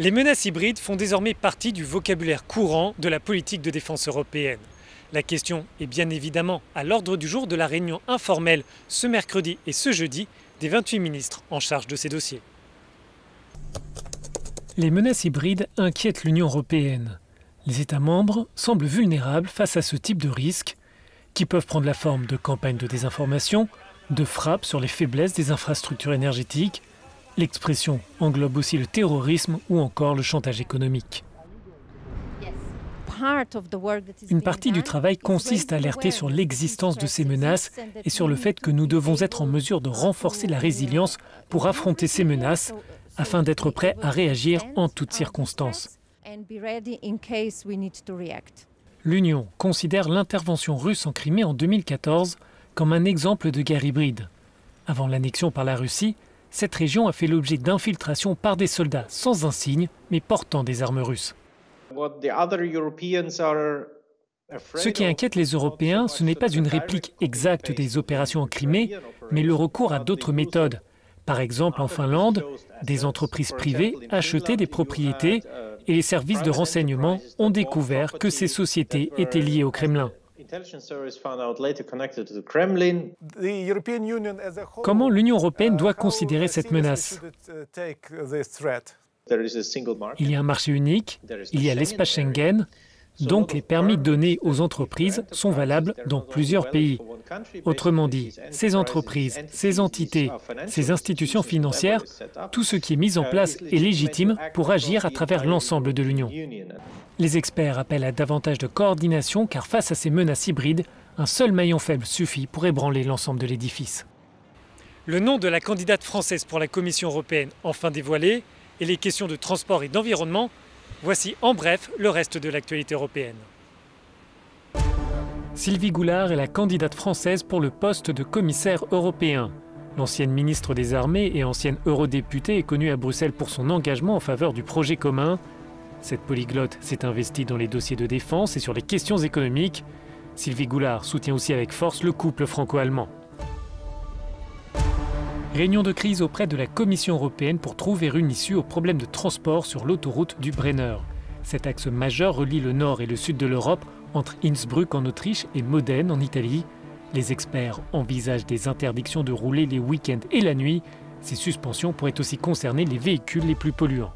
Les menaces hybrides font désormais partie du vocabulaire courant de la politique de défense européenne. La question est bien évidemment à l'ordre du jour de la réunion informelle ce mercredi et ce jeudi des 28 ministres en charge de ces dossiers. Les menaces hybrides inquiètent l'Union européenne. Les États membres semblent vulnérables face à ce type de risques qui peuvent prendre la forme de campagnes de désinformation, de frappes sur les faiblesses des infrastructures énergétiques. L'expression englobe aussi le terrorisme ou encore le chantage économique. Une partie du travail consiste à alerter sur l'existence de ces menaces et sur le fait que nous devons être en mesure de renforcer la résilience pour affronter ces menaces afin d'être prêts à réagir en toutes circonstances. L'Union considère l'intervention russe en Crimée en 2014 comme un exemple de guerre hybride. Avant l'annexion par la Russie, cette région a fait l'objet d'infiltrations par des soldats sans insigne, mais portant des armes russes. Ce qui inquiète les Européens, ce n'est pas une réplique exacte des opérations en Crimée, mais le recours à d'autres méthodes. Par exemple, en Finlande, des entreprises privées achetaient des propriétés et les services de renseignement ont découvert que ces sociétés étaient liées au Kremlin. Comment l'Union européenne doit considérer cette menace? Il y a un marché unique, il y a l'espace Schengen, donc les permis donnés aux entreprises sont valables dans plusieurs pays. Autrement dit, ces entreprises, ces entités, ces institutions financières, tout ce qui est mis en place est légitime pour agir à travers l'ensemble de l'Union. Les experts appellent à davantage de coordination car face à ces menaces hybrides, un seul maillon faible suffit pour ébranler l'ensemble de l'édifice. Le nom de la candidate française pour la Commission européenne enfin dévoilé et les questions de transport et d'environnement, voici en bref le reste de l'actualité européenne. Sylvie Goulard est la candidate française pour le poste de commissaire européen. L'ancienne ministre des Armées et ancienne eurodéputée est connue à Bruxelles pour son engagement en faveur du projet commun. Cette polyglotte s'est investie dans les dossiers de défense et sur les questions économiques. Sylvie Goulard soutient aussi avec force le couple franco-allemand. Réunion de crise auprès de la Commission européenne pour trouver une issue au problème de transport sur l'autoroute du Brenner. Cet axe majeur relie le nord et le sud de l'Europe entre Innsbruck en Autriche et Modène en Italie. Les experts envisagent des interdictions de rouler les week-ends et la nuit. Ces suspensions pourraient aussi concerner les véhicules les plus polluants.